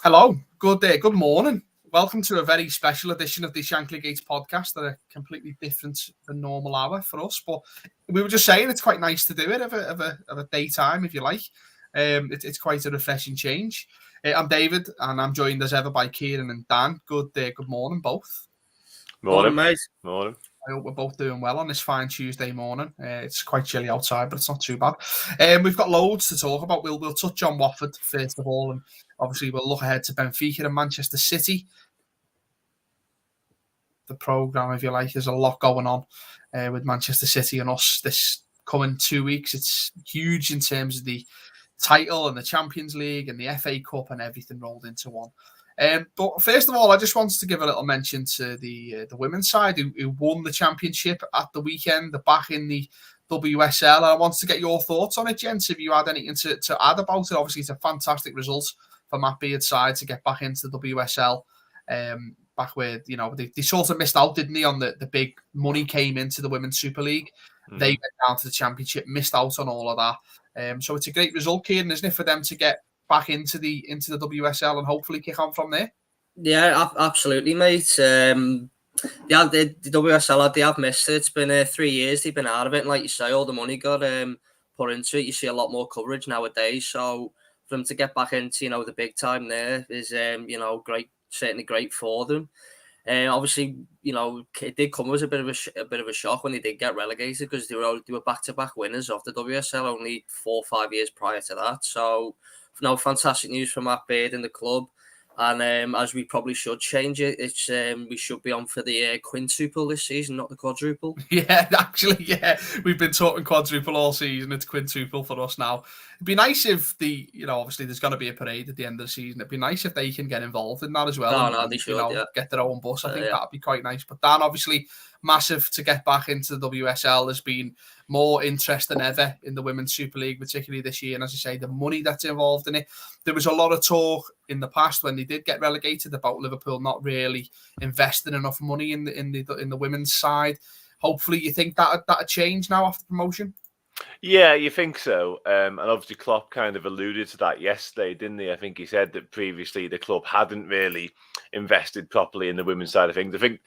Hello, good morning. Welcome to a very special edition of the Shankly Gates podcast at a completely different than normal hour for us. But we were just saying it's quite nice to do it of a daytime, if you like. It's quite a refreshing change. I'm David, and I'm joined as ever by Kieran and Dan. Good morning, both. Morning, mate. Morning. I hope we're both doing well on this fine Tuesday morning. It's quite chilly outside, but it's not too bad. We've got loads to talk about. We'll touch on Watford first of all, and obviously we'll look ahead to Benfica and Manchester City. The programme, if you like, there's a lot going on with Manchester City and us this coming 2 weeks. It's huge in terms of the title and the Champions League and the FA Cup and everything rolled into one. But first of all, I just wanted to give a little mention to the women's side who won the championship at the weekend. They're back in the WSL. I wanted to get your thoughts on it, gents, if you had anything to add about it. Obviously, it's a fantastic result for Matt Beard's side to get back into the WSL. Back where, they sort of missed out, didn't they, on the big money came into the Women's Super League. Mm-hmm. They went down to the championship, missed out on all of that. So it's a great result, Kieran, isn't it, for them to get back into the WSL and hopefully kick on from there? Yeah, absolutely, mate. The WSL, they have missed it. It's been 3 years they've been out of it, and like you say, all the money got put into it. You see a lot more coverage nowadays, so for them to get back into the big time there is great, certainly great for them. Obviously, it did come as a bit of a shock when they did get relegated, because they were back-to-back winners of the WSL only 4 or 5 years prior to that. So fantastic news for Matt Beard and the club. And as we probably should change it, it's we should be on for the quintuple this season, not the quadruple. Yeah, actually, we've been talking quadruple all season. It's quintuple for us now. It'd be nice if obviously there's going to be a parade at the end of the season. It'd be nice if they can get involved in that as well. They should, get their own bus. I think that'd be quite nice. But Dan, obviously, massive to get back into the WSL. There's been more interest than ever in the Women's Super League, particularly this year. And as I say, the money that's involved in it. There was a lot of talk in the past when they did get relegated about Liverpool not really investing enough money in the women's side. Hopefully, you think that'll change now after promotion? Yeah, you think so. And obviously, Klopp kind of alluded to that yesterday, didn't he? I think he said that previously the club hadn't really invested properly in the women's side of things. I think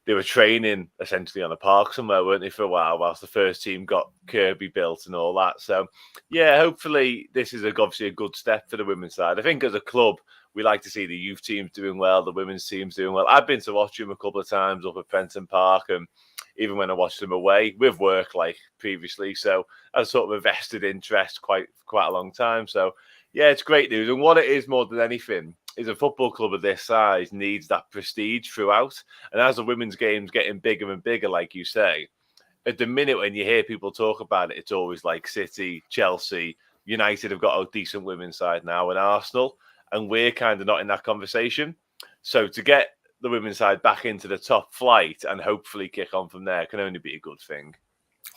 they were training essentially on a park somewhere, weren't they, for a while, whilst the first team got Kirby built and all that. So, yeah, hopefully this is obviously a good step for the women's side. I think as a club, we like to see the youth teams doing well, the women's teams doing well. I've been to watch them a couple of times up at Prenton Park, and even when I watched them away with work like previously. So I sort of a vested interest quite a long time. So, yeah, it's great news. And what it is more than anything is a football club of this size needs that prestige throughout. And as the women's game's getting bigger and bigger, like you say, at the minute when you hear people talk about it, it's always like City, Chelsea, United have got a decent women's side now, and Arsenal. And we're kind of not in that conversation. So to get the women's side back into the top flight and hopefully kick on from there can only be a good thing.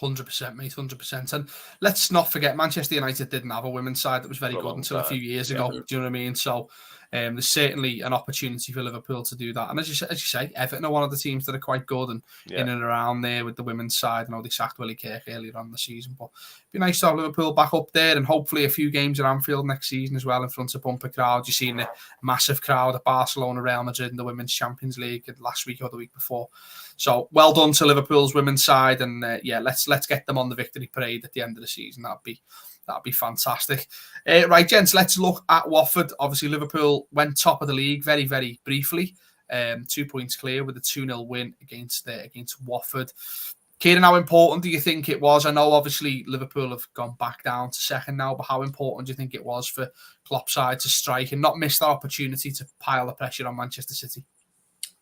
100%, mate, 100%. And let's not forget, Manchester United didn't have a women's side that was very good until a few years ago. Do you know what I mean? So there's certainly an opportunity for Liverpool to do that. And as you say, Everton are one of the teams that are quite good and in and around there with the women's side. I know they sacked Willie Kirk earlier on the season, but it'd be nice to have Liverpool back up there, and hopefully a few games at Anfield next season as well in front of bumper crowd. You've seen a massive crowd at Barcelona, Real Madrid in the Women's Champions League last week or the week before. So well done to Liverpool's women's side, and let's get them on the victory parade at the end of the season. That'd be fantastic. Right, gents, let's look at Watford. Obviously, Liverpool went top of the league very, very briefly. 2 points clear with a 2-0 win against Watford. Kieran, how important do you think it was? I know, obviously, Liverpool have gone back down to second now, but how important do you think it was for Klopp's side to strike and not miss that opportunity to pile the pressure on Manchester City?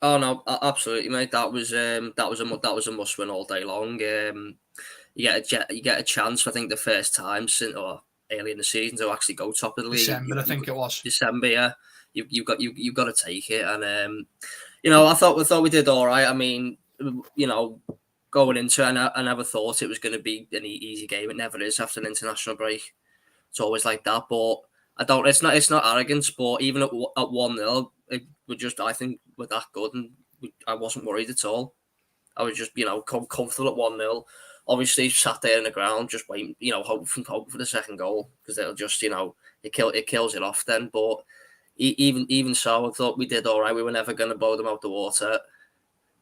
Oh no, absolutely, mate. That was a must win all day long. You get a chance. I think the first time since early in the season to actually go top of the league. December, I think it was. December, yeah. You've got to take it, and I thought we did all right. I mean, going into it, I never thought it was going to be an easy game. It never is after an international break. It's always like that, but I don't. It's not arrogance, but even at 1-0, I think we're that good, and I wasn't worried at all. I was just comfortable at 1-0. Obviously, sat there in the ground, just waiting, hope for the second goal, because it'll just, it kills it off then. But even so, I thought we did all right. We were never going to blow them out the water.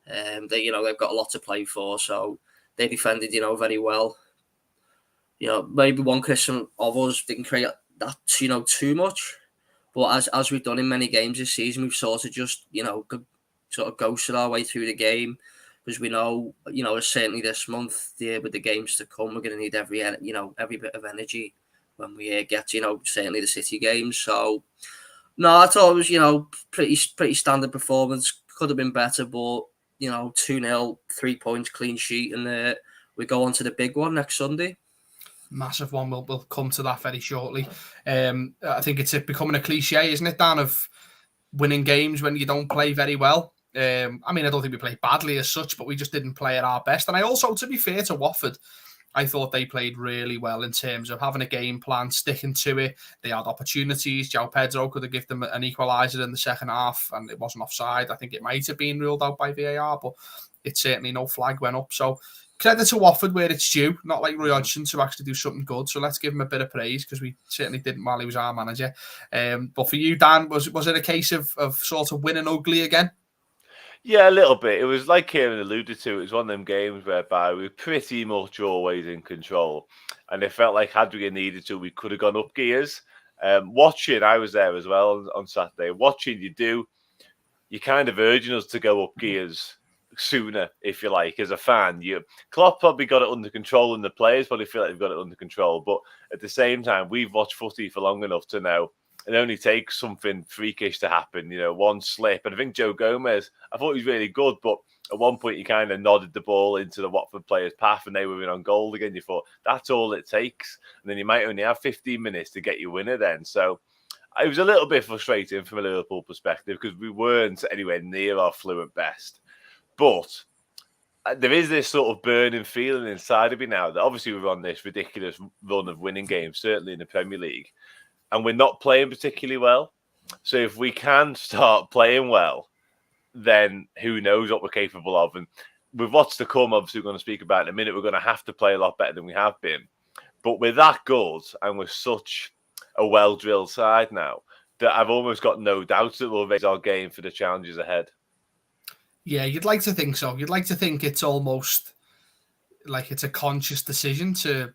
They've got a lot to play for, so they defended, very well. Maybe one criticism of us didn't create that, too much. But as we've done in many games this season, we've sort of just, ghosted our way through the game, because we know, certainly this month, with the games to come, we're going to need every bit of energy when we get, certainly the City games. So, no, I thought it was, pretty standard performance. Could have been better, but 2-0, 3 points, clean sheet, and we go on to the big one next Sunday. Massive one. We'll come to that very shortly. I think it's becoming a cliche, isn't it, Dan, of winning games when you don't play very well. I don't think we played badly as such, but we just didn't play at our best. And I also, to be fair to Watford, I thought they played really well in terms of having a game plan, sticking to it. They had opportunities. João Pedro could have given them an equaliser in the second half, and it wasn't offside. I think it might have been ruled out by VAR, but it's certainly no flag went up. So credit to Watford where it's due, not like Roy Hodgson to actually do something good. So let's give him a bit of praise, because we certainly didn't while he was our manager. But for you, Dan, was it a case of sort of winning ugly again? Yeah, a little bit. It was like Kieran alluded to. It was one of them games whereby we were pretty much always in control. And it felt like had we needed to, we could have gone up gears. Watching, I was there as well on Saturday. Watching, you're kind of urging us to go up gears sooner, if you like, as a fan. Klopp probably got it under control, and the players probably feel like they've got it under control. But at the same time, we've watched footy for long enough to know it only takes something freakish to happen, one slip. And I think Joe Gomez, I thought he was really good, but at one point he kind of nodded the ball into the Watford players' path and they were in on goal again. You thought, that's all it takes. And then you might only have 15 minutes to get your winner then. So it was a little bit frustrating from a Liverpool perspective, because we weren't anywhere near our fluent best. But there is this sort of burning feeling inside of me now that obviously we're on this ridiculous run of winning games, certainly in the Premier League, and we're not playing particularly well. So if we can start playing well, then who knows what we're capable of. And with what's to come, obviously we're going to speak about in a minute, we're going to have to play a lot better than we have been. But we're that good, and we're such a well-drilled side now, that I've almost got no doubts that we'll raise our game for the challenges ahead. Yeah, you'd like to think so. You'd like to think it's almost like it's a conscious decision to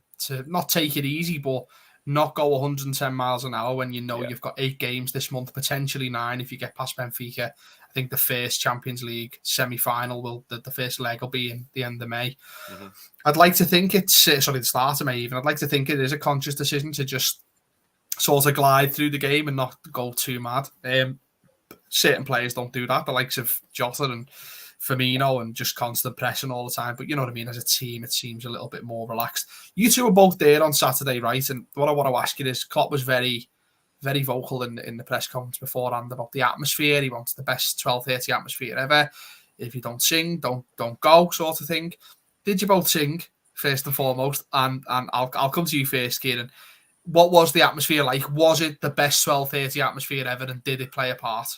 not take it easy, but not go 110 miles an hour when you've got 8 games this month, potentially 9 if you get past Benfica. I think the first Champions League semi-final the first leg will be in the end of May. Mm-hmm. I'd like to think it's the start of May even. I'd like to think it is a conscious decision to just sort of glide through the game and not go too mad. Certain players don't do that, the likes of Jota and Firmino, and just constant pressing all the time. But you know what I mean? As a team, it seems a little bit more relaxed. You two were both there on Saturday, right? And what I want to ask you is, Klopp was very, very vocal in the press conference beforehand about the atmosphere. He wants the best 12:30 atmosphere ever. If you don't sing, don't go, sort of thing. Did you both sing, first and foremost? And I'll come to you first, Kieran. What was the atmosphere like? Was it the best 12:30 atmosphere ever, and did it play a part?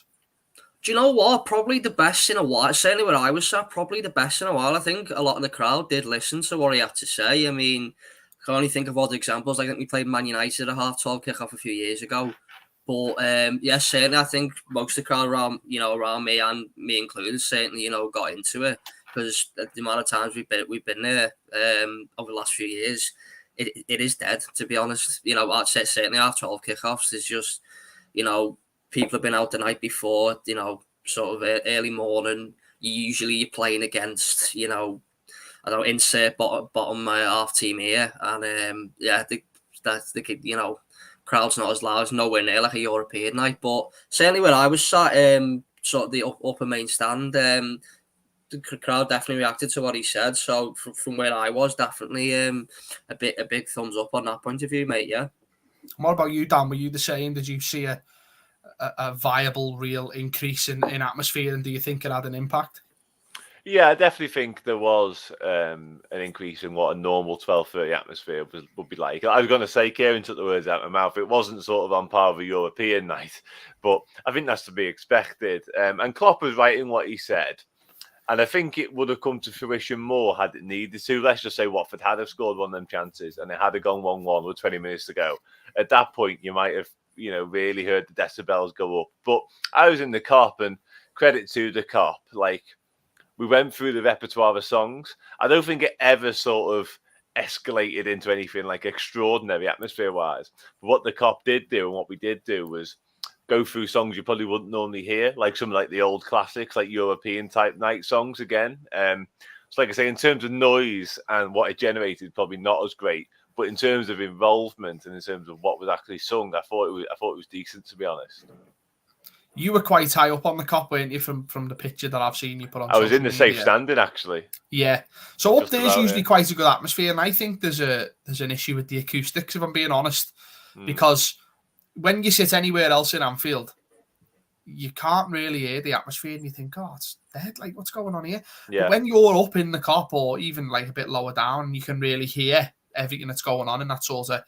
Do you know what? Probably the best in a while. Certainly where I was sat, probably the best in a while. I think a lot of the crowd did listen to what he had to say. I mean, I can only think of odd examples. I think we played Man United at a 12 kickoff a few years ago. But certainly I think most of the crowd around me, and me included, certainly, got into it, because the amount of times we've been there over the last few years, it is dead, to be honest. I'd say certainly our 12 kickoffs is just, people have been out the night before, sort of early morning. Usually you're playing against, insert bottom half team here. And the crowd's not as loud, as nowhere near like a European night. But certainly where I was sat, sort of the upper main stand, the crowd definitely reacted to what he said. So from where I was, definitely a big thumbs up on that point of view, mate. Yeah. What about you, Dan? Were you the same? Did you see a viable, real increase in atmosphere, and do you think it had an impact? Yeah, I definitely think there was an increase in what a normal 12:30 atmosphere would be like. I was going to say, Kieran took the words out of my mouth. It wasn't sort of on par with a European night, but I think that's to be expected. And Klopp was right in what he said. And I think it would have come to fruition more had it needed to. Let's just say Watford had have scored one of them chances and it had gone 1-1 with 20 minutes to go. At that point, you might have really heard the decibels go up. But I was in the Kop, and credit to the Kop, like, we went through the repertoire of songs. I don't think it ever sort of escalated into anything like extraordinary atmosphere-wise. But what the Kop did do, and what we did do, was go through songs you probably wouldn't normally hear, like some like the old classics, like European type night songs again. So like I say, in terms of noise and what it generated, probably not as great. But in terms of involvement and in terms of what was actually sung, I thought it was decent, to be honest. You were quite high up on the Kop, weren't you, from the picture that I've seen you put on I was in the media. safe standing, actually. Yeah. So up there's usually quite a good atmosphere, and I think there's an issue with the acoustics, if I'm being honest, because when you sit anywhere else in Anfield, you can't really hear the atmosphere, and you think, oh, it's dead, like, what's going on here? Yeah. But when you're up in the Kop, or even like a bit lower down, you can really hear everything that's going on in that sort of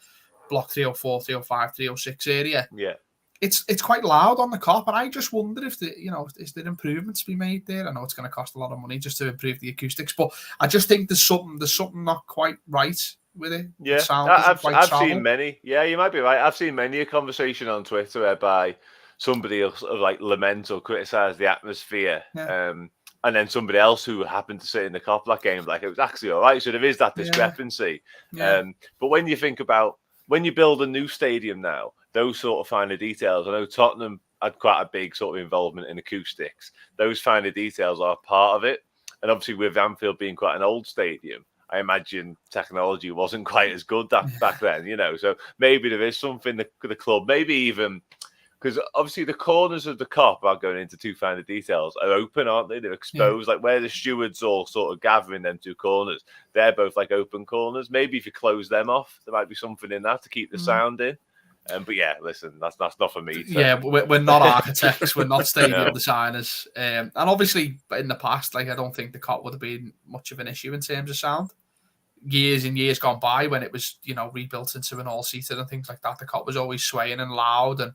block 304, 305, 306 area. Yeah. It's quite loud on the Kop, and I just wonder if is there improvements to be made there? I know it's going to cost a lot of money just to improve the acoustics, but I just think there's something not quite right with it. Yeah, I've seen many. Yeah, you might be right. I've seen many a conversation on Twitter whereby somebody will sort of like lament or criticize the atmosphere, and then somebody else who happened to sit in the Kop that game, like, it was actually all right. So there is that discrepancy. Yeah. But when you think about when you build a new stadium now, those sort of finer details. I know Tottenham had quite a big sort of involvement in acoustics. Those finer details are part of it. And obviously with Anfield being quite an old stadium, I imagine technology wasn't quite as good back then, So maybe there is something the club, maybe even, because obviously the corners of the Kop, are going into too finer details, are open, aren't they? They're exposed, like where the stewards all sort of gather in them two corners. They're both like open corners. Maybe if you close them off, there might be something in that to keep the sound in. But yeah, listen, that's not for me. Yeah, we're not architects, we're not stadium designers, and obviously in the past, like, I don't think the Kop would have been much of an issue in terms of sound. Years and years gone by, when it was rebuilt into an all-seater and things like that, the Kop was always swaying and loud, and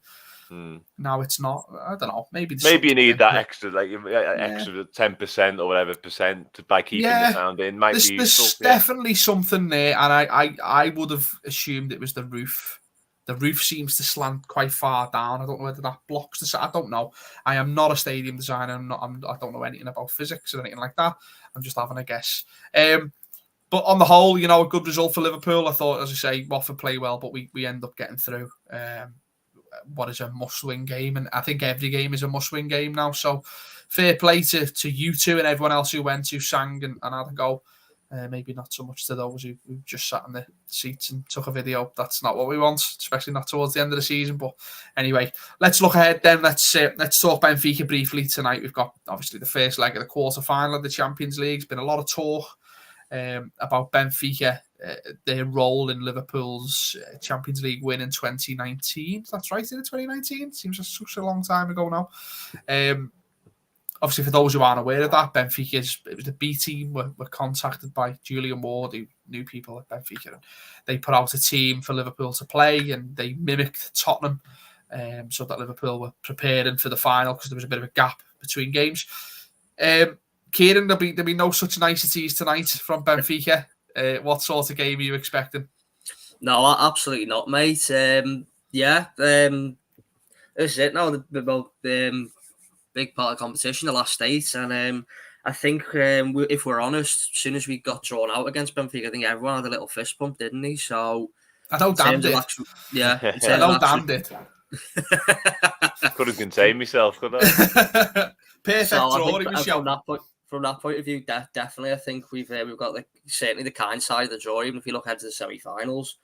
now it's not. I don't know. Maybe you need that extra, like extra 10% or whatever percent by keeping the sound in. There's definitely something there, and I would have assumed it was the roof. The roof seems to slant quite far down. I don't know whether that blocks the. I don't know. I am not a stadium designer. I don't know anything about physics or anything like that. I'm just having a guess. But on the whole, a good result for Liverpool. I thought, as I say, Watford play well, but we end up getting through. What is a must-win game, and I think every game is a must-win game now. So fair play to you two and everyone else who went, who sang and had a go. Maybe not so much to those who just sat in the seats and took a video. That's not what we want, especially not towards the end of the season. But anyway, let's look ahead then. Let's talk Benfica briefly tonight. We've got obviously the first leg of the quarter-final of the Champions League. There's been a lot of talk about Benfica, their role in Liverpool's Champions League win in 2019. That's right, in 2019? Seems like such a long time ago now. Obviously, for those who aren't aware of that, it was the B team were contacted by Julian Ward, who knew people at Benfica. They put out a team for Liverpool to play, and they mimicked Tottenham, so that Liverpool were preparing for the final because there was a bit of a gap between games. Kieran, there'll be no such niceties tonight from Benfica. What sort of game are you expecting? No, absolutely not, mate. This is it now. The big part of the competition, the last 8, and I think if we're honest, as soon as we got drawn out against Benfica, I think everyone had a little fist pump, didn't he? So I know Dan did. I know Dan did. Couldn't contain myself, could I? Perfect draw. From that point of view, definitely, I think we've got certainly the kind side of the draw, even if you look ahead to the semi-finals.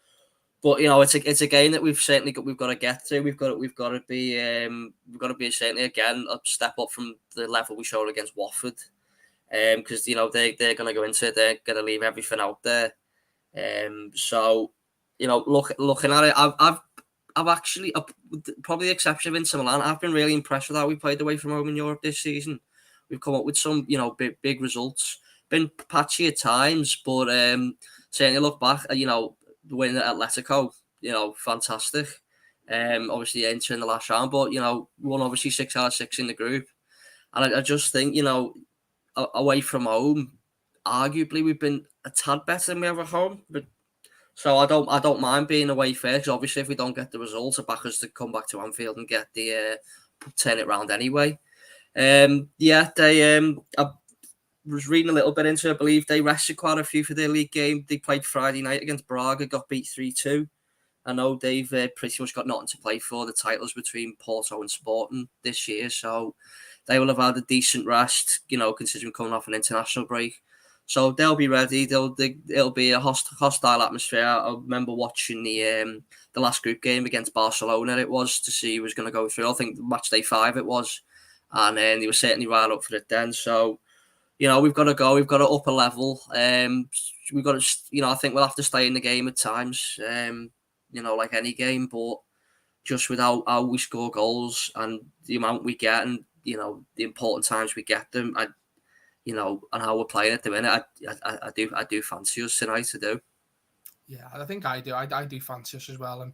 But it's a game that we've got to get to. We've got to be certainly again a step up from the level we showed against Watford, because they're going to go into it. They're going to leave everything out there. So looking at it, I've actually, probably the exception of Inter Milan, I've been really impressed with how we played away from home in Europe this season. We've come up with some big results. Been patchy at times, but certainly look back at the win at Atletico, fantastic. Obviously entering the last round, but won obviously 6 out of 6 in the group. And I just think, away from home, arguably we've been a tad better than we have at home. But So I don't mind being away fair, because obviously if we don't get the results, the backers to come back to Anfield and get the turn it round anyway. I was reading a little bit into it. I believe they rested quite a few for their league game. They played Friday night against Braga, got beat 3-2. I know they've pretty much got nothing to play for. The titles between Porto and Sporting this year, so they will have had a decent rest, considering coming off an international break. So they'll be ready. It'll be a hostile atmosphere. I remember watching the last group game against Barcelona. It was to see who was going to go through. I think match day 5 it was, and they were certainly right up for it then. So we've got to go. We've got to up a level. We've got to. I think we'll have to stay in the game at times. Like any game, but just with how we score goals and the amount we get, and the important times we get them, and how we're playing at the minute, I do fancy us tonight to do. Yeah, I think I do. I do fancy us as well, and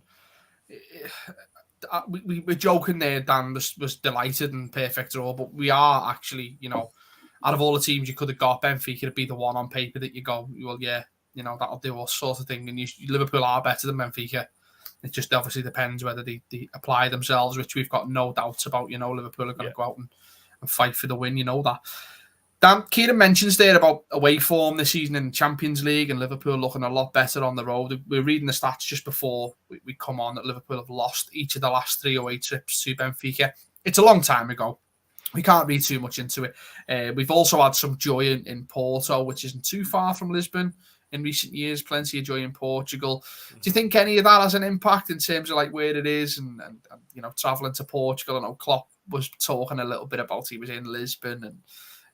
we were joking there. Dan was delighted and perfect draw, but we are actually, out of all the teams you could have got, Benfica would be the one on paper that you go, well, yeah, that'll do all sorts of thing. And Liverpool are better than Benfica. It just obviously depends whether they apply themselves, which we've got no doubts about. Liverpool are going to go out and fight for the win. That. Dan, Kieran mentions there about away form this season in Champions League and Liverpool looking a lot better on the road. We're reading the stats just before we come on that Liverpool have lost each of the last 3 away trips to Benfica. It's a long time ago. We can't read too much into it. We've also had some joy in Porto, which isn't too far from Lisbon in recent years. Plenty of joy in Portugal. Do you think any of that has an impact in terms of like where it is and travelling to Portugal? I know Klopp was talking a little bit about he was in Lisbon and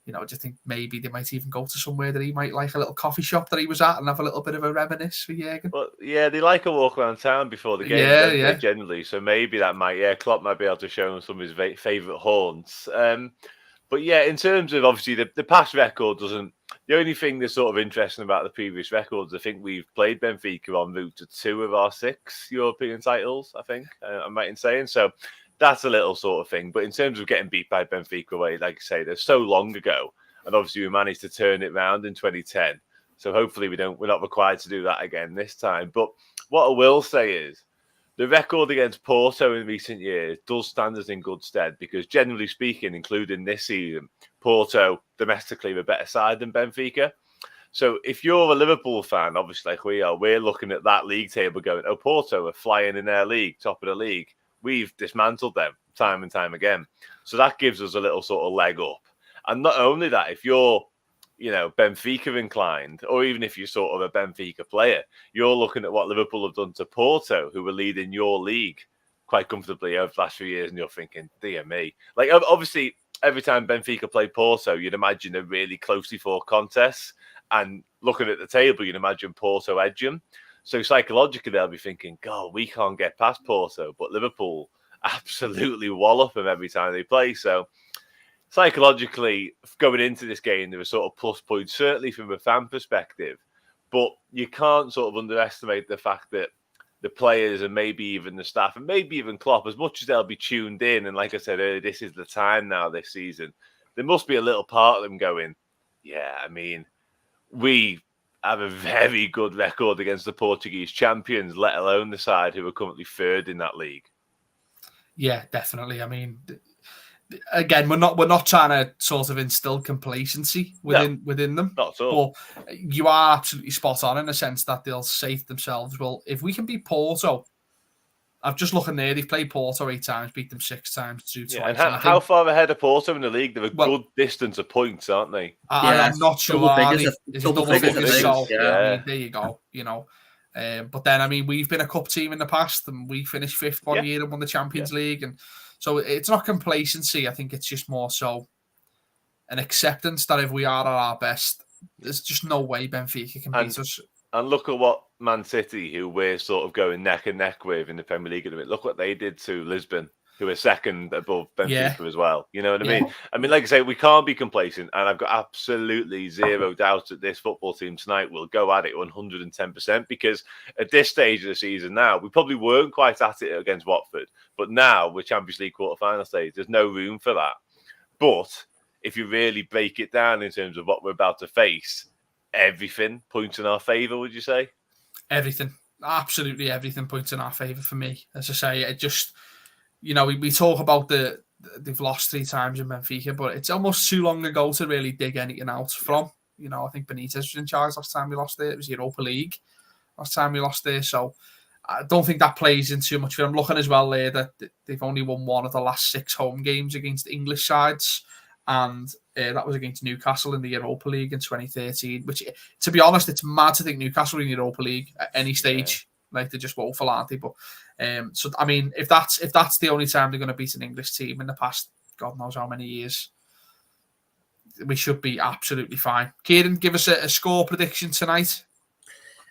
do you think maybe they might even go to somewhere that he might like, a little coffee shop that he was at and have a little bit of a reminisce for Jürgen? Well, yeah, they like a walk around town before the game, don't they, generally. So maybe that Klopp might be able to show him some of his favourite haunts. But yeah, in terms of obviously the past record doesn't. The only thing that's sort of interesting about the previous records, I think we've played Benfica en route to 2 of our 6 European titles. I think I'm right in saying so. That's a little sort of thing. But in terms of getting beat by Benfica away, like I say, they're so long ago. And obviously we managed to turn it round in 2010. So hopefully we're not required to do that again this time. But what I will say is the record against Porto in recent years does stand us in good stead because generally speaking, including this season, Porto domestically are a better side than Benfica. So if you're a Liverpool fan, obviously like we are, we're looking at that league table going, oh, Porto are flying in their league, top of the league. We've dismantled them time and time again. So that gives us a little sort of leg up. And not only that, if you're, Benfica inclined, or even if you're sort of a Benfica player, you're looking at what Liverpool have done to Porto, who were leading your league quite comfortably over the last few years. And you're thinking, dear me. Like, obviously, every time Benfica play Porto, you'd imagine a really closely fought contest. And looking at the table, you'd imagine Porto edge them. So psychologically, they'll be thinking, God, we can't get past Porto. But Liverpool absolutely wallop them every time they play. So psychologically, going into this game, there were sort of plus points, certainly from a fan perspective. But you can't sort of underestimate the fact that the players and maybe even the staff and maybe even Klopp, as much as they'll be tuned in, and like I said earlier, this is the time now this season, there must be a little part of them going, yeah, I mean, we have a very good record against the Portuguese champions, let alone the side who are currently 3rd in that league. Yeah, definitely. I mean, again, we're not trying to sort of instill complacency within them. Not at all. But you are absolutely spot on in the sense that they'll say to themselves, well, if we can beat Porto, I've just looking there, they've played Porto 8 times, beat them 6 times, twice. And how far ahead of Porto in the league? They're a good distance of points, aren't they? I'm not sure. Double figures. So, yeah. I mean, there you go. But then, I mean, we've been a cup team in the past, and we finished 5th one year and won the Champions League, and so it's not complacency. I think it's just more so an acceptance that if we are at our best, there's just no way Benfica can beat us. And look at what Man City, who we're sort of going neck and neck with in the Premier League at the minute, look what they did to Lisbon, who are 2nd above Benfica as well. You know what I mean? I mean, like I say, we can't be complacent. And I've got absolutely zero doubt that this football team tonight will go at it 110% because at this stage of the season now, we probably weren't quite at it against Watford. But now we're Champions League quarter-final stage. There's no room for that. But if you really break it down in terms of what we're about to face, everything points in our favour, would you say? Everything. absolutely everything points in our favour for me. As I say, it just, we talk about they've lost 3 times in Benfica, but it's almost too long ago to really dig anything out from. I think Benitez was in charge last time we lost there. It was Europa League last time we lost there. So I don't think that plays in too much for them. I'm looking as well there that they've only won 1 of the last 6 home games against English sides. And that was against Newcastle in the Europa League in 2013, which, to be honest, it's mad to think Newcastle in the Europa League at any stage. Like, they're just woeful, aren't they? But so I mean, if that's the only time they're going to beat an English team in the past, God knows how many years, we should be absolutely fine. Kieran, give us a score prediction tonight.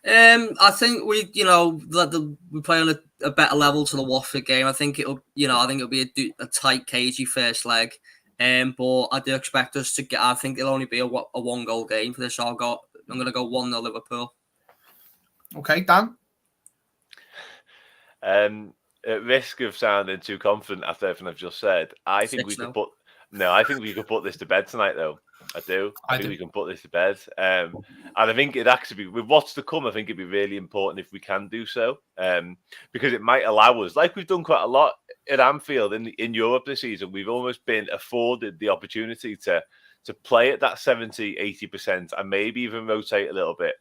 I think we play on a better level to the Watford game. I think it'll be a tight, cagey first leg. But I do expect us to get. I think it'll only be a 1-goal game for this. So I'm going to go 1-0 Liverpool. Okay, Dan. At risk of sounding too confident after everything I've just said, I think we could put this to bed tonight, though. I do. I think we can put this to bed. And I think it'd actually be, with what's to come, I think it'd be really important if we can do so. Because it might allow us, like we've done quite a lot at Anfield in Europe this season, we've almost been afforded the opportunity to play at that 70-80% and maybe even rotate a little bit.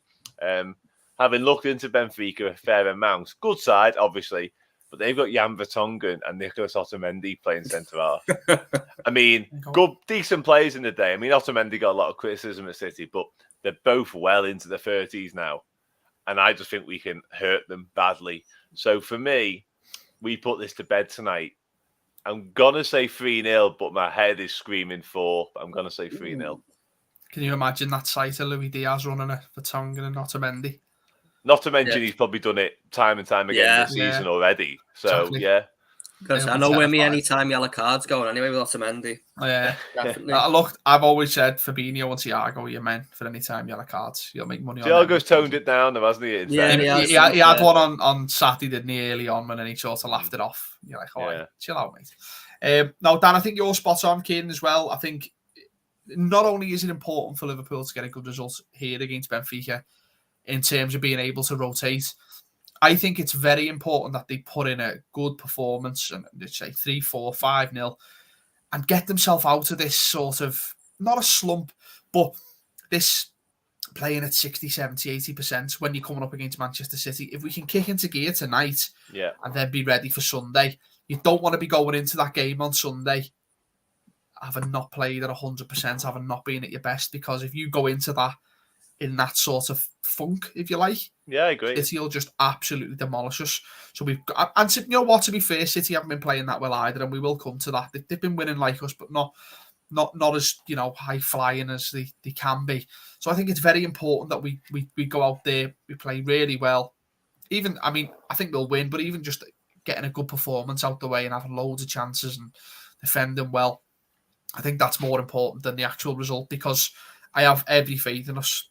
Having looked into Benfica a fair amount, good side, obviously, but they've got Jan Vertonghen and Nicolas Otamendi playing centre-half. I mean, good, decent players in the day. I mean, Otamendi got a lot of criticism at City, but they're both well into the 30s now. And I just think we can hurt them badly. So for me, we put this to bed tonight. I'm going to say 3-0, but my head is screaming 4. I'm going to say 3-0. Can you imagine that sight of Luis Diaz running it for Vertonghen and Otamendi? Not to mention he's probably done it time and time again this season already. So, exactly. Because I know with me, anytime yellow cards going anyway with Otamendi. Yeah, definitely. Look, I've always said Fabinho and Thiago, you're meant for any time yellow cards. You'll make money on them. Thiago's toned it down, hasn't he? He had one on Saturday, didn't he, early on, and then he sort of laughed it off. You're like, all right, chill out, mate. Now, Dan, I think you're spot on, Kieran, as well. I think not only is it important for Liverpool to get a good result here against Benfica in terms of being able to rotate, I think it's very important that they put in a good performance and let's say 3-4, 5-0 and get themselves out of this sort of, not a slump, but this playing at 60, 70, 80% when you're coming up against Manchester City. If we can kick into gear tonight and then be ready for Sunday, you don't want to be going into that game on Sunday having not played at 100%, having not been at your best, because if you go into that in that sort of funk, if you like. Yeah, I agree. City will just absolutely demolish us. So we've got, and you know what, to be fair, City haven't been playing that well either, and we will come to that. They've been winning like us, but not as, high flying as they can be. So I think it's very important that we go out there, we play really well. I think we'll win, but even just getting a good performance out the way and having loads of chances and defending well, I think that's more important than the actual result, because I have every faith in us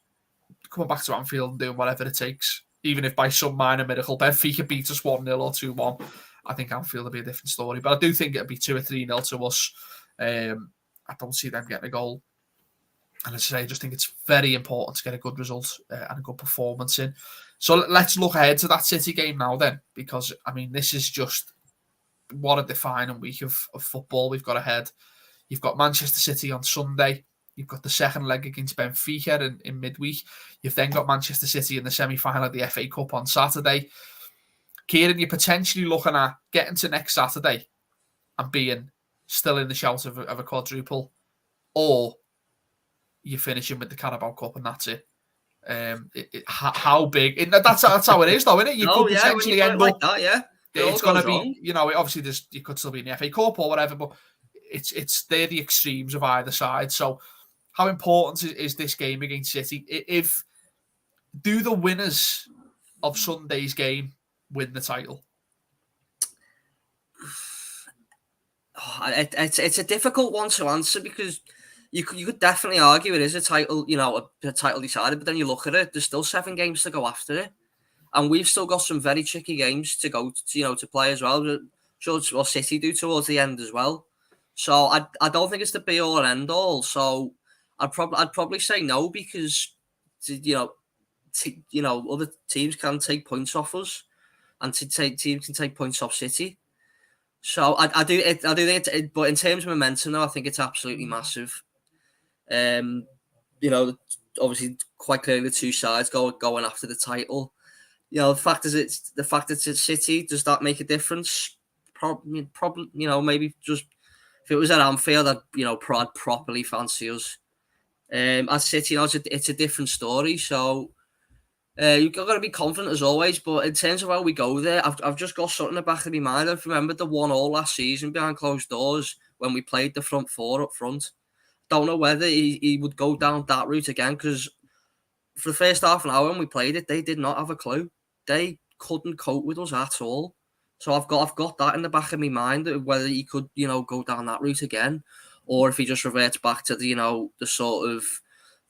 coming back to Anfield and doing whatever it takes. Even if by some minor miracle Benfica beats us 1-0 or 2-1, I think Anfield will be a different story. But I do think it'll be 2 or 3-0 to us. I don't see them getting a goal. And as I say, I just think it's very important to get a good result and a good performance in. So let's look ahead to that City game now then, because, this is just what a defining week of football we've got ahead. You've got Manchester City on Sunday. You've got the second leg against Benfica in midweek. You've then got Manchester City in the semi-final of the FA Cup on Saturday. Kieran, you're potentially looking at getting to next Saturday and being still in the shout of a quadruple, or you're finishing with the Carabao Cup and that's it. How big? That's how it is, though, isn't it? You could potentially end up. It's going to be, obviously you could still be in the FA Cup or whatever, but they're the extremes of either side. So how important is this game against City? Do the winners of Sunday's game win the title? It's a difficult one to answer, because you could definitely argue it is a title, a title decided, but then you look at it, there's still 7 games to go after it. And we've still got some very tricky games to go to play as well. Sure, City do towards the end as well. So I don't think it's the be all and end all. So I'd probably say no, because other teams can take points off us, and teams can take points off City. So I do think it, but in terms of momentum, though, I think it's absolutely massive. Obviously, quite clearly the two sides going after the title. The fact that it's City, does that make a difference? Probably. Maybe just if it was at Anfield, I'd properly fancy us. At City, it's a different story. So you've got to be confident as always. But in terms of how we go there, I've just got something in the back of my mind. I've remembered the 1-1 last season behind closed doors when we played the front four up front. Don't know whether he would go down that route again, because for the first half an hour when we played it, they did not have a clue. They couldn't cope with us at all. So I've got that in the back of my mind, whether he could, go down that route again, or if he just reverts back to the sort of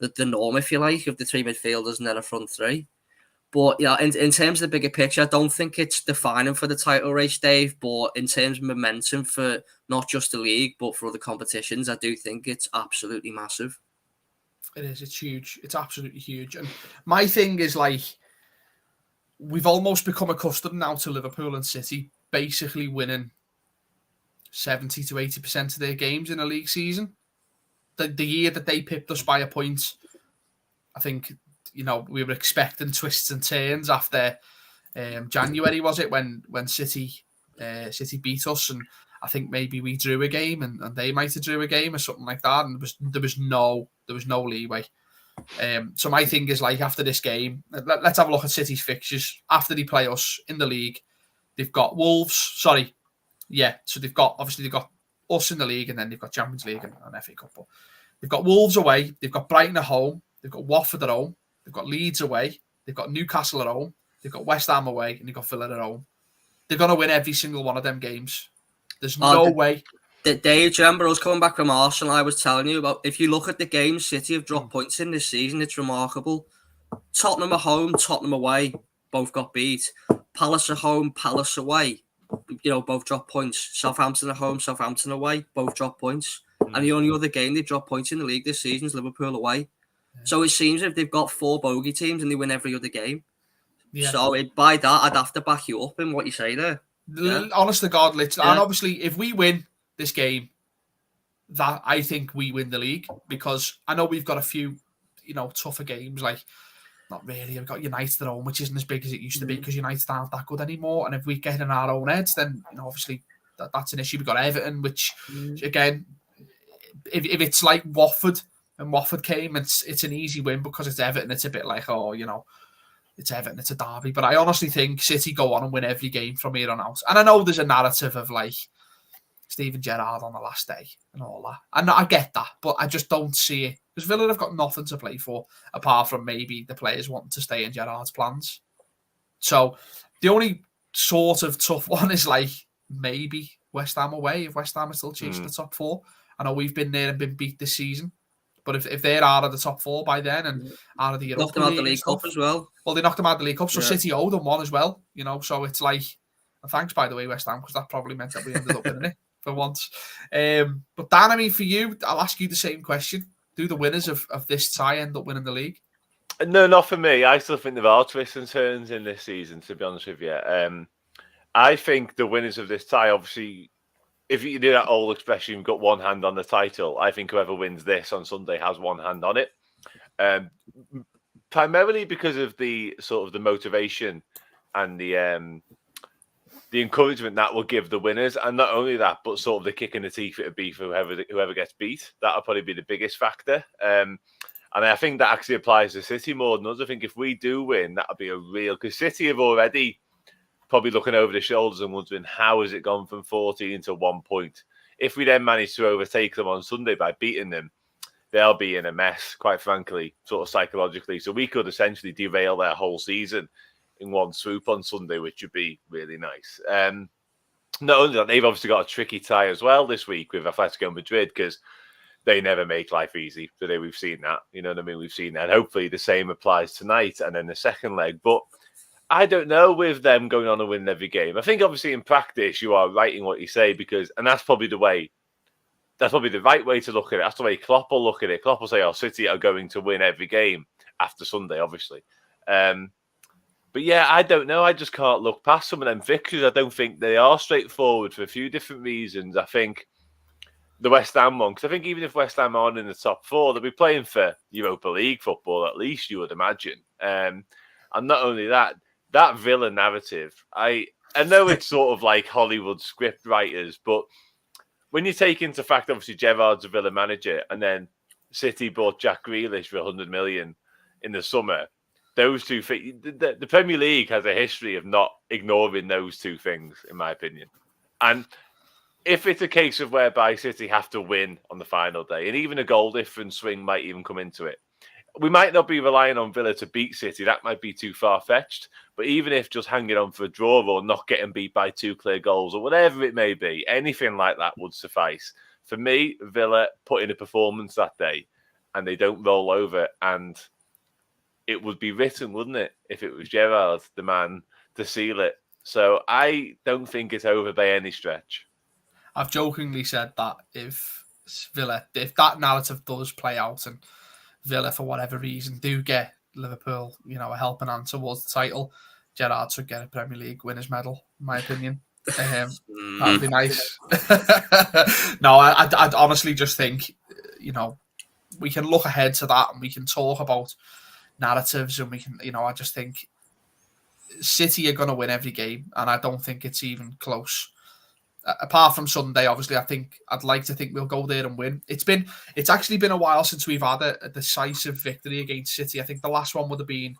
the norm, if you like, of the three midfielders and then a front three. But in terms of the bigger picture, I don't think it's defining for the title race, Dave. But in terms of momentum for not just the league, but for other competitions, I do think it's absolutely massive. It is. It's huge. It's absolutely huge. And my thing is, like, we've almost become accustomed now to Liverpool and City basically winning 70 to 80% of their games in a league season. The year that they pipped us by a point, I think, we were expecting twists and turns after January, was it, when City beat us, and I think maybe we drew a game and they might have drew a game or something like that, and there was no leeway. So my thing is, like, after this game, let's have a look at City's fixtures after they play us in the league. They've got Wolves. So they've got us in the league, and then they've got Champions League and FA Cup. But they've got Wolves away. They've got Brighton at home. They've got Watford at home. They've got Leeds away. They've got Newcastle at home. They've got West Ham away, and they've got Villa at home. They're going to win every single one of them games. There's no way. Dave, do you remember us coming back from Arsenal? I was telling you about, if you look at the games City have dropped points in this season, it's remarkable. Tottenham at home, Tottenham away, both got beat. Palace at home, Palace away, both dropped points. Southampton at home, Southampton away, both dropped points. And the only other game they've dropped points in the league this season is Liverpool away. So it seems if they've got 4 bogey teams and they win every other game. Yeah. So by that, I'd have to back you up in what you say there. Yeah. Honest to God, literally. Yeah. And obviously, if we win this game, that I think we win the league, because I know we've got a few, tougher games. Like, not really. We've got United at home, which isn't as big as it used to be, because United aren't that good anymore. And if we get in our own heads, then obviously that's an issue. We've got Everton, which again, if it's like Watford and Watford came, it's an easy win because it's Everton. It's a bit like, it's Everton, it's a derby. But I honestly think City go on and win every game from here on out. And I know there's a narrative of, like, Steven Gerrard on the last day and all that. And I get that, but I just don't see it. Because Villa have got nothing to play for, apart from maybe the players wanting to stay in Gerrard's plans. So the only sort of tough one is, like, maybe West Ham away, if West Ham are still chasing the top 4. I know we've been there and been beat this season. But if they're out of the top 4 by then and out of the Europa League, knocked them out the League Cup as well. Well, they knocked them out of the League Cup, so City owed them one as well. So it's like, thanks, by the way, West Ham, because that probably meant that we ended up winning it for once. But Dan, I mean, for you, I'll ask you the same question. Do the winners of this tie end up winning the league? No, not for me. I still think there are twists and turns in this season, to be honest with you. I think the winners of this tie, obviously, if you do that old expression, you've got one hand on the title. I think whoever wins this on Sunday has one hand on it. Primarily because of the sort of the motivation and the encouragement that will give the winners. And not only that, but sort of the kick in the teeth it would be for whoever gets beat. That'll probably be the biggest factor. And I think that actually applies to City more than us. I think if we do win, that'll be a real... Because City have already... probably looking over their shoulders and wondering, how has it gone from 14 to 1 point? If we then manage to overtake them on Sunday by beating them, they'll be in a mess, quite frankly, sort of psychologically. So we could essentially derail their whole season in one swoop on Sunday, which would be really nice. Not only that, they've obviously got a tricky tie as well this week with Atletico Madrid, because they never make life easy. Today we've seen that. You know what I mean? We've seen that. And hopefully the same applies tonight and then the second leg. But I don't know with them going on and winning every game. I think obviously in practice you are right in what you say, and that's probably the right way to look at it. That's the way Klopp will look at it. Klopp will say, City are going to win every game after Sunday, obviously. But yeah, I don't know. I just can't look past some of them fixtures. I don't think they are straightforward for a few different reasons. I think the West Ham one, because I think even if West Ham aren't in the top 4, they'll be playing for Europa League football, at least, you would imagine. And not only that Villa narrative, I know it's sort of like Hollywood script writers, but when you take into fact, obviously, Gerrard's a Villa manager, and then City bought Jack Grealish for 100 million in the summer, those two things, the Premier League has a history of not ignoring those two things, in my opinion. And if it's a case of whereby City have to win on the final day, and even a goal difference swing might even come into it, we might not be relying on Villa to beat City. That might be too far-fetched. But even if just hanging on for a draw or not getting beat by 2 clear goals or whatever it may be, anything like that would suffice. For me, Villa put in a performance that day and they don't roll over, and it would be written, wouldn't it, if it was Gerrard, the man to seal it. So I don't think it's over by any stretch. I've jokingly said that if that narrative does play out and Villa, for whatever reason, do get Liverpool, a helping hand towards the title, Gerrard should get a Premier League winners' medal, in my opinion. That'd be nice. No, I'd honestly just think, we can look ahead to that and we can talk about narratives and we can, I just think City are going to win every game and I don't think it's even close. Apart from Sunday, obviously, I'd like to think we'll go there and win. It's actually been a while since we've had a decisive victory against City. I think the last one would have been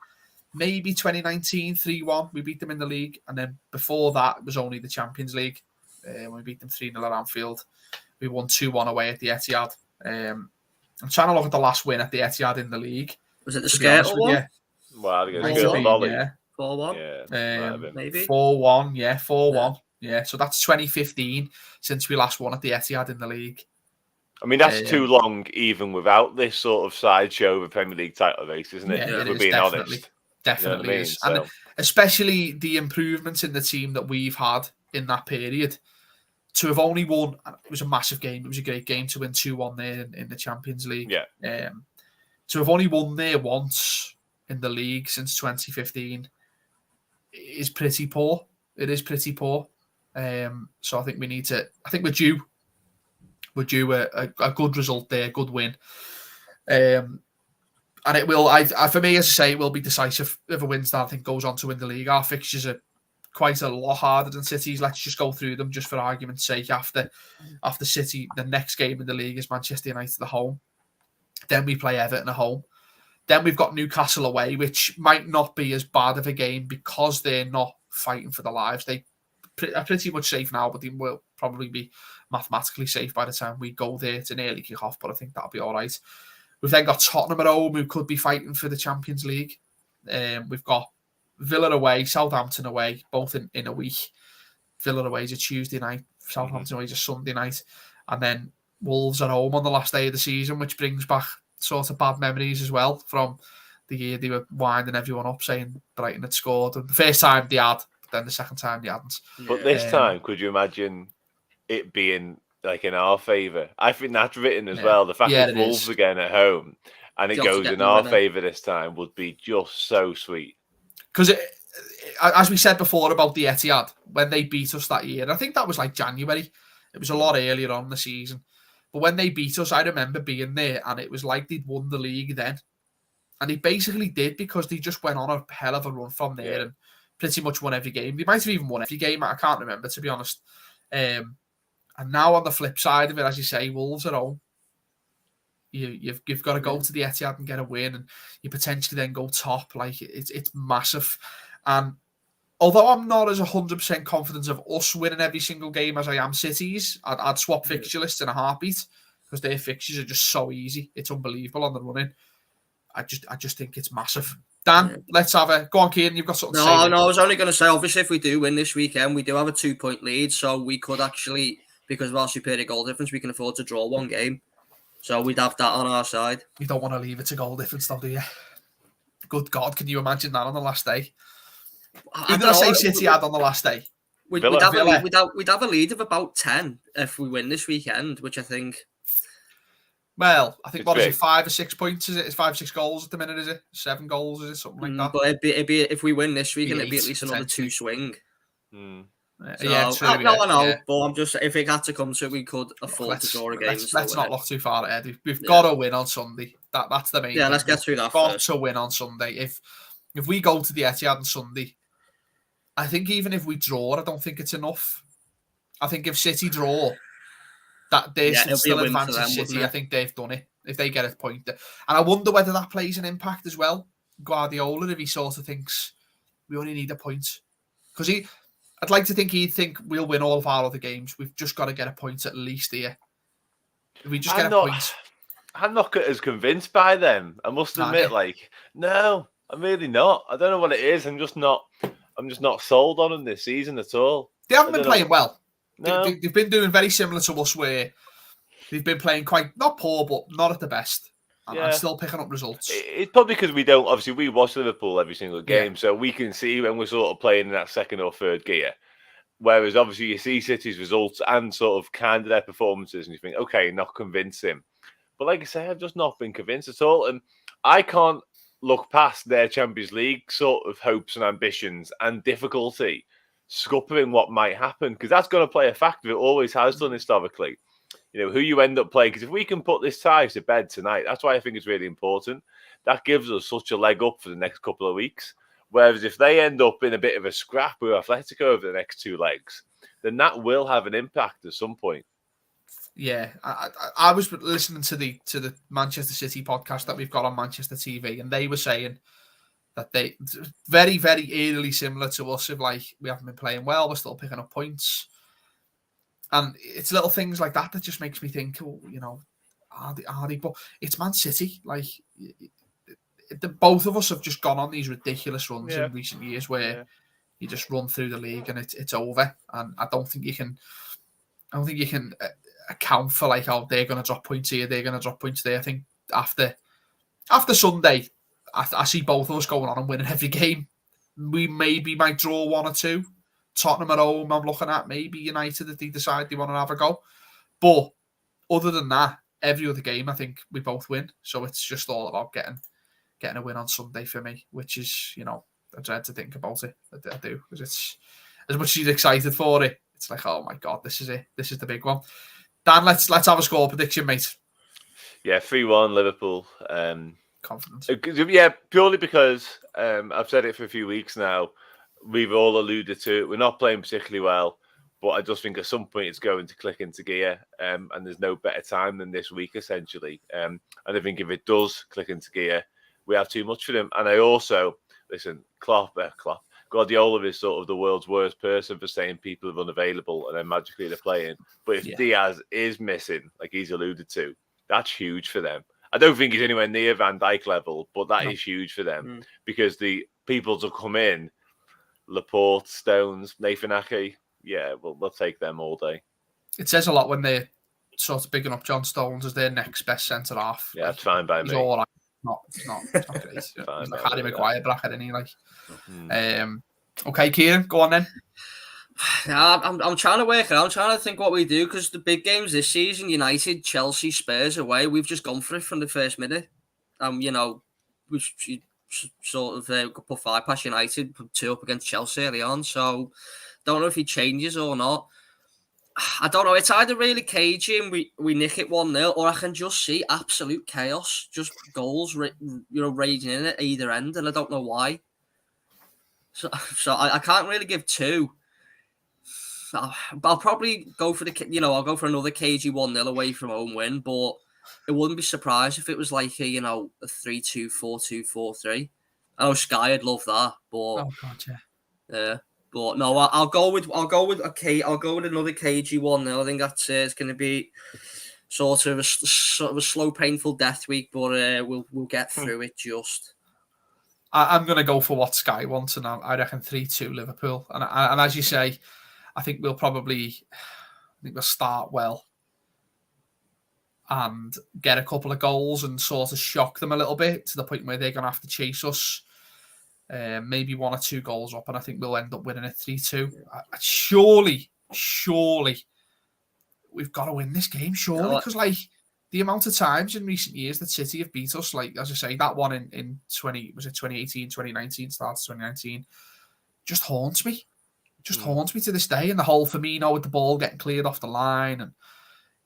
maybe 2019, 3-1. We beat them in the league. And then before that, it was only the Champions League. We beat them 3-0 at Anfield. We won 2-1 away at the Etihad. I'm trying to look at the last win at the Etihad in the league. Was it the Skirtle one? Well, I think it was Volley. Yeah. 4-1? Yeah, maybe. 4-1, yeah, 4-1. Yeah, so that's 2015 since we last won at the Etihad in the league. I mean, that's too long, even without this sort of sideshow of a Premier League title race, isn't it? Yeah, if we're being honest. Definitely is. So. And especially the improvements in the team that we've had in that period. To have only won, it was a massive game. It was a great game to win 2-1 there in the Champions League. Yeah. To have only won there once in the league since 2015 is pretty poor. It is pretty poor. So I think we need to. I think we're due a good result there, good win. And it will. For me, as I say, it will be decisive. Whoever wins that, I think, goes on to win the league. Our fixtures are quite a lot harder than City's. Let's just go through them, just for argument's sake. After City, the next game in the league is Manchester United at home. Then we play Everton at home. Then we've got Newcastle away, which might not be as bad of a game because they're not fighting for their lives. They are pretty much safe now, but they will probably be mathematically safe by the time we go there. It's an early kick-off, but I think that'll be all right. We've then got Tottenham at home, who could be fighting for the Champions League. We've got Villa away, Southampton away, both in a week. Villa away is a Tuesday night, Southampton away is a Sunday night. And then Wolves at home on the last day of the season, which brings back sort of bad memories as well from the year they were winding everyone up saying Brighton had scored. And the first time they had, but then the second time they hadn't. But this time, could you imagine it being like in our favour? I think that's written as well. The fact that Wolves again at home and it goes in our favour this time would be just so sweet. Because as we said before about the Etihad, when they beat us that year, I think that was like January. It was a lot earlier on in the season. But when they beat us, I remember being there and it was like they'd won the league then. And they basically did because they just went on a hell of a run from there and pretty much won every game. They might have even won every game. I can't remember, to be honest. And now on the flip side of it, as you say, Wolves at home. You've got to go to the Etihad and get a win, and you potentially then go top. Like it's massive. And although I'm not as 100% confident of us winning every single game as I am City's, I'd swap fixture lists in a heartbeat because their fixtures are just so easy. It's unbelievable on the running. I just think it's massive. Dan, let's have a go on, Kieran. You've got something to say. No, I was only going to say, obviously, if we do win this weekend, we do have a 2-point lead, so we could actually, because of our superior goal difference, we can afford to draw one game. So we'd have that on our side. You don't want to leave it to goal difference, though, do you? Good God, can you imagine that on the last day? Who did I say City had on the last day? We'd have a lead of about 10 if we win this weekend, which I think Well, I think what is it, 5 or 6 points? Is it? It's 5 or 6 goals at the minute? Is it 7 goals? Is it something like that? But it'd be if we win this week, and it'd be at 8, least another 2 swing. So, I know, but I'm just if it had to come to it, we could afford to draw a game. Let's not look too far ahead. We've got to win on Sunday. That's the main thing. Let's get through that. We've got to win on Sunday. If we go to the Etihad on Sunday, I think even if we draw, I don't think it's enough. I think if City draw, that they still advance City. I think they've done it if they get a point. And I wonder whether that plays an impact as well. Guardiola, if he sort of thinks we only need a point, because I'd like to think he'd think we'll win all of our other games. We've just got to get a point at least here. If we just get a point. I'm not as convinced by them. I must admit, no, I'm really not. I don't know what it is. I'm just not sold on them this season at all. They haven't been playing well. No. They've been doing very similar to us, where they've been playing quite, not poor, but not at the best. And still picking up results. It's probably because we watch Liverpool every single game, so we can see when we're sort of playing in that second or third gear. Whereas obviously you see City's results and sort of kind of their performances, and you think, okay, not convincing. But like I say, I've just not been convinced at all. And I can't look past their Champions League sort of hopes and ambitions and difficulty scuppering what might happen, because that's going to play a factor. It always has done historically. Who you end up playing. Because if we can put this tie to bed tonight, that's why I think it's really important. That gives us such a leg up for the next couple of weeks. Whereas if they end up in a bit of a scrap with Atletico over the next 2 legs, then that will have an impact at some point. Yeah, I was listening to the Manchester City podcast that we've got on Manchester TV, and they were saying that they very, very eerily similar to us. Of we haven't been playing well, we're still picking up points. And it's little things like that just makes me think, are they? But it's Man City. Both of us have just gone on these ridiculous runs in recent years where you just run through the league and it's over. And I don't think you can account for they're going to drop points here, they're going to drop points there. I think after Sunday, I see both of us going on and winning every game. We maybe might draw 1 or 2. Tottenham at home, I'm looking at maybe United if they decide they want to have a go. But other than that, every other game, I think we both win. So it's just all about getting a win on Sunday for me, which is, I dread to think about it. I do, because it's as much as you're excited for it, it's oh my God, this is it. This is the big one. Dan, let's have a score prediction, mate. Yeah, 3-1 Liverpool. Confidence. Yeah, purely because I've said it for a few weeks now. We've all alluded to it. We're not playing particularly well, but I just think at some point it's going to click into gear, and there's no better time than this week, essentially. And I think if it does click into gear, we have too much for them. And I also, listen, Guardiola is sort of the world's worst person for saying people are unavailable and then magically they're playing. But if Diaz is missing, like he's alluded to, that's huge for them. I don't think he's anywhere near Van Dijk level, but that is huge for them because the people to come in, Laporte, Stones, Nathan Ake, we'll take them all day. It says a lot when they're sort of bigging up John Stones as their next best centre half. Yeah, it's fine by me. He's all right. It's not great. He's like Harry Maguire bracket, isn't he? Okay, Kieran, go on then. Yeah, I'm trying to work it out. I'm trying to think what we do, because the big games this season, United, Chelsea, Spurs away, we've just gone for it from the first minute. We sort of put 5 past United, put 2 up against Chelsea early on. So don't know if he changes or not. I don't know. It's either really cagey and we nick it 1-0, or I can just see absolute chaos, just goals, raging in at either end, and I don't know why. So I can't really give 2. I'll probably go for I'll go for another cagey 1-0 away from home win, but it wouldn't be surprised if it was like a 3-2, 4-2, 4-3. I know Sky would love that, but but no, I'll go with another cagey 1-0. I think that's it's going to be sort of a slow, painful death week, but we'll get through it. Just I'm going to go for what Sky wants, and I reckon 3-2 Liverpool. And as you say, I think we'll start well and get a couple of goals and sort of shock them a little bit to the point where they're going to have to chase us. Maybe 1 or 2 goals up, and I think we'll end up winning it 3-2. Surely, we've got to win this game. Surely, because the amount of times in recent years that City have beat us, like, as I say, that one in 2018, 2019, starts 2019, just haunts me. Just haunts me to this day. And the whole Firmino with the ball getting cleared off the line, and,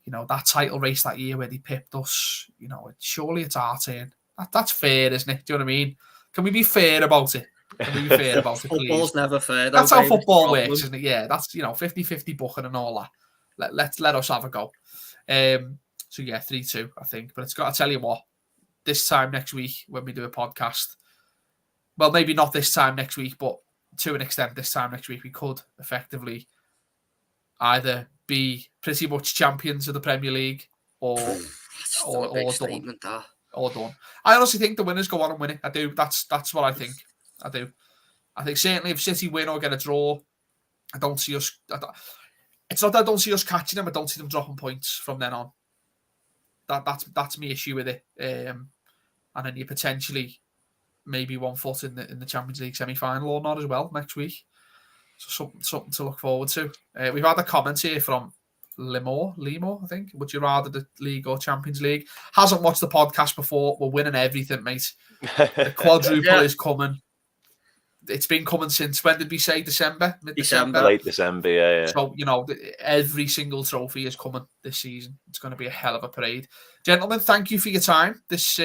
you know, that title race that year where they pipped us, you know, surely it's our turn. That's fair, isn't it? Do you know what I mean? Can we be fair about it? Can we be fair about it, please? Football's never fair, though. That's how football works, isn't it? Yeah, that's, you know, 50-50 booking and all that. Let us have a go. So yeah, 3-2, I think. But it's got to tell you what, this time next week when we do a podcast, well, maybe not this time next week, but to an extent this time next week, we could effectively either be pretty much champions of the Premier League or done. Or done. I honestly think the winners go on and win it. I do. That's what I think. I do. I think certainly if City win or get a draw, I don't see us. It's not that I don't see us catching them. I don't see them dropping points from then on. That's my issue with it. And then you potentially maybe 1 foot in the Champions League semi-final or not as well next week. So something to look forward to. We've had a comment here from Limo, I think. Would you rather the League or Champions League? Hasn't watched the podcast before. We're winning everything, mate. The quadruple is coming. It's been coming since, when did we say? December? Mid-December? Late December, yeah. So, you know, every single trophy is coming this season. It's going to be a hell of a parade. Gentlemen, thank you for your time this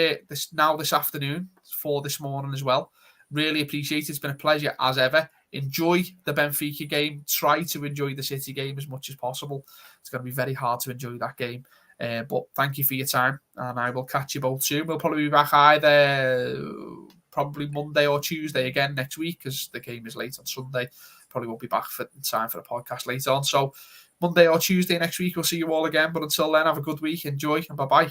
afternoon, for this morning as well. Really appreciate it. It's been a pleasure as ever. Enjoy the Benfica game. Try to enjoy the City game as much as possible. It's going to be very hard to enjoy that game. But thank you for your time, and I will catch you both soon. We'll probably be back either probably Monday or Tuesday again next week, because the game is late on Sunday. Probably won't be back in time for the podcast later on. So Monday or Tuesday next week, we'll see you all again. But until then, have a good week. Enjoy, and bye-bye.